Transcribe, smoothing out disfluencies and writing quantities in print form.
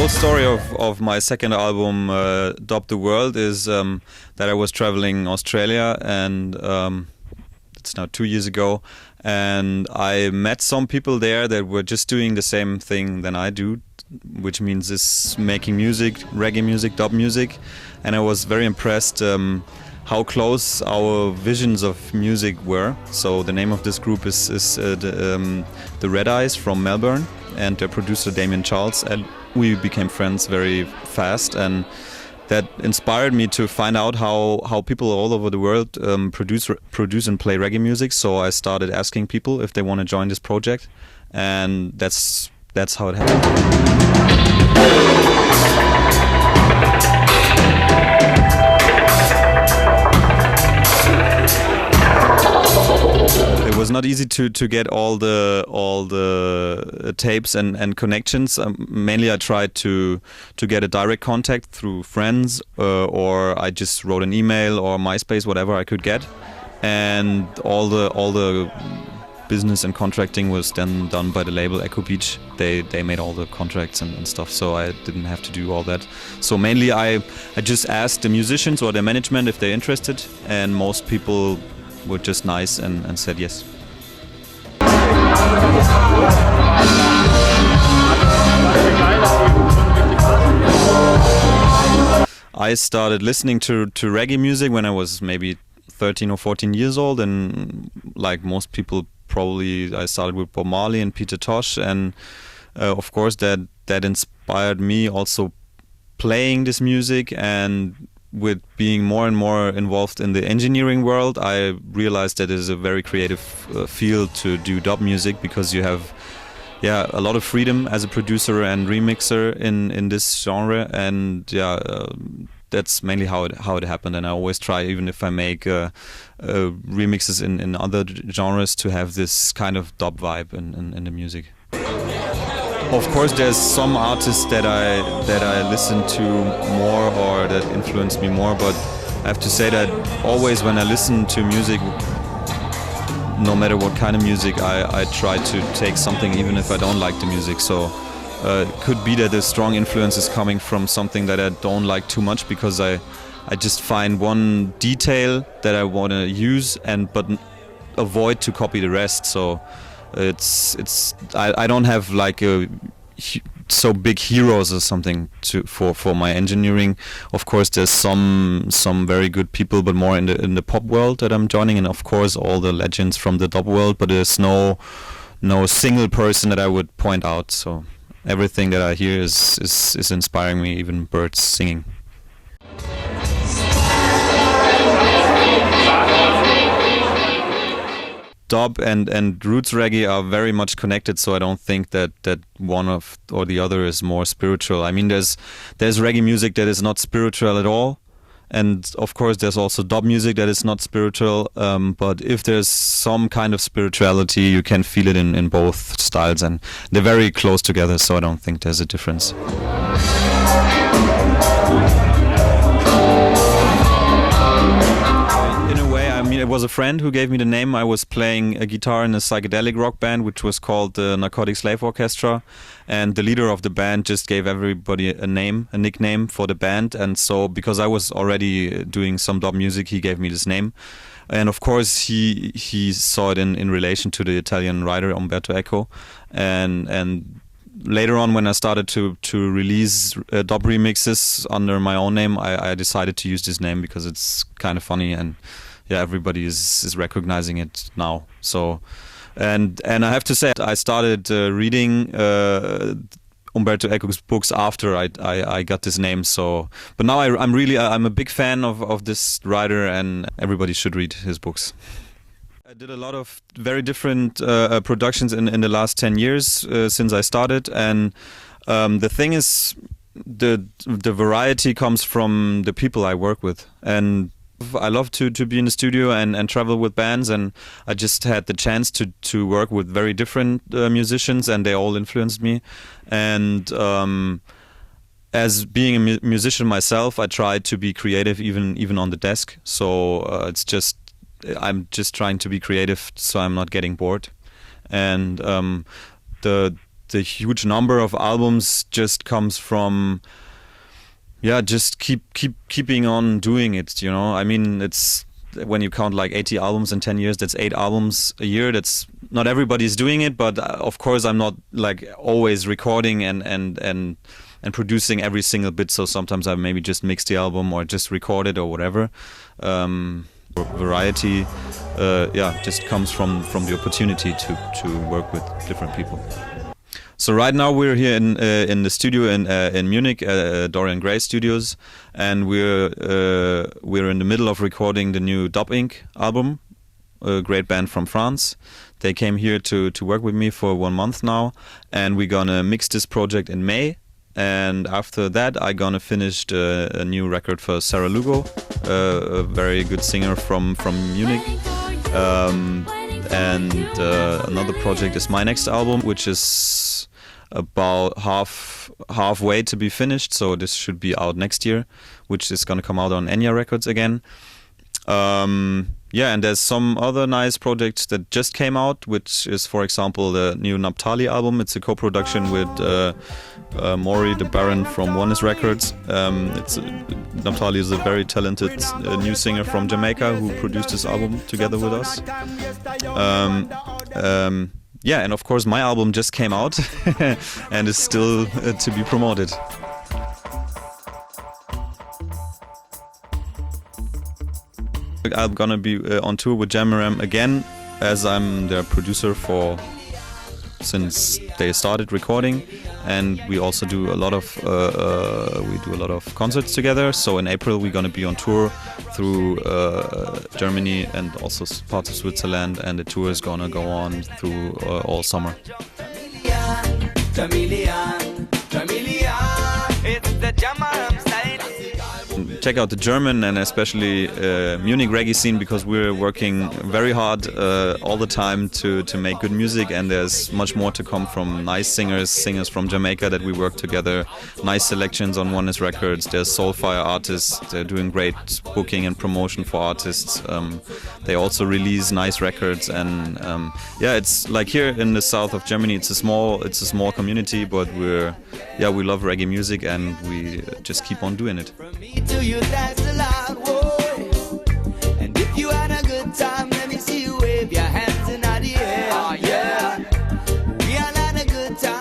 The story of my second album, Dub the World, is that I was traveling Australia, and it's now 2 years ago, and I met some people there that were just doing the same thing than I do, which means is making music, reggae music, dub music, and I was very impressed how close our visions of music were. So the name of this group is the Red Eyes from Melbourne, and their producer Damien Charles, and we became friends very fast, and that inspired me to find out how people all over the world produce and play reggae music. So I started asking people if they want to join this project, and that's how it happened. It was not easy to get all the tapes and connections. Mainly, I tried to get a direct contact through friends, or I just wrote an email or MySpace, whatever I could get, and all the business and contracting was then done by the label Echo Beach. They made all the contracts and stuff, so I didn't have to do all that. So mainly, I just asked the musicians or their management if they're interested, and most people were just nice and said yes. I started listening to reggae music when I was maybe 13 or 14 years old, and like most people probably I started with Bob Marley and Peter Tosh, and of course that inspired me also playing this music. And with being more and more involved in the engineering world, I realized that it is a very creative field to do dub music, because you have a lot of freedom as a producer and remixer in this genre, and that's mainly how it happened. And I always try, even if I make remixes in other genres, to have this kind of dub vibe in the music. Of course, there's some artists that I listen to more or that influence me more, but I have to say that always when I listen to music, no matter what kind of music, I try to take something even if I don't like the music. So it could be that a strong influence is coming from something that I don't like too much, because I just find one detail that I want to use but avoid to copy the rest. So I don't have like so big heroes or something for my engineering. Of course, there's some very good people, but more in the pop world that I'm joining, and of course all the legends from the dub world. But there's no single person that I would point out. So everything that I hear is inspiring me, even birds singing. Dub and roots reggae are very much connected, so I don't think that one or the other is more spiritual. I mean, there's reggae music that is not spiritual at all, and of course there's also dub music that is not spiritual, but if there's some kind of spirituality, you can feel it in both styles, and they're very close together, so I don't think there's a difference. It was a friend who gave me the name. I was playing a guitar in a psychedelic rock band which was called the Narcotic Slave Orchestra, and the leader of the band just gave everybody a nickname for the band, and so because I was already doing some dub music, he gave me this name. And of course he saw it in relation to the Italian writer Umberto Eco, and later on, when I started to release dub remixes under my own name, I decided to use this name because it's kind of funny, and everybody is recognizing it now. So, and I have to say, I started reading Umberto Eco's books after I got this name. So, but now I'm a big fan of this writer, and everybody should read his books. I did a lot of very different productions in the last 10 years since I started, and the thing is, the variety comes from the people I work with, and I love to be in the studio and travel with bands, and I just had the chance to work with very different musicians, and they all influenced me. And as being a musician myself, I try to be creative even on the desk. So I'm just trying to be creative, so I'm not getting bored. And the huge number of albums just comes from just keeping on doing it, you know. I mean, it's when you count like 80 albums in 10 years, that's 8 albums a year. That's not everybody's doing it, but of course I'm not like always recording and producing every single bit. So sometimes I maybe just mix the album or just record it or whatever. Variety, just comes from the opportunity to work with different people. So right now we're here in the studio in Munich, Dorian Gray Studios, and we're in the middle of recording the new Dub Inc. album, a great band from France. They came here to work with me for 1 month now, and we're gonna mix this project in May. And after that, I'm gonna finish a new record for Sarah Lugo, a very good singer from Munich. Another project is my next album, which is about halfway to be finished. So this should be out next year, which is gonna come out on Enya Records again. And there's some other nice projects that just came out, which is, for example, the new Naphtali album. It's a co-production with Maury the Baron from Oneness Records. Naphtali is a very talented new singer from Jamaica who produced this album together with us. And of course my album just came out and is still to be promoted. I'm gonna be on tour with Jamaram again, as I'm their producer since they started recording, and we also do a lot of concerts together. So in April we're gonna be on tour through Germany and also parts of Switzerland, and the tour is gonna go on through all summer. It's the Jamaram style. Check out the German and especially Munich reggae scene, because we're working very hard all the time to make good music, and there's much more to come from nice singers from Jamaica that we work together, nice selections on Oneness Records. There's Soulfire artists, they're doing great booking and promotion for artists. They also release nice records, and it's like here in the south of Germany, it's a small community, but we love reggae music and we just keep on doing it.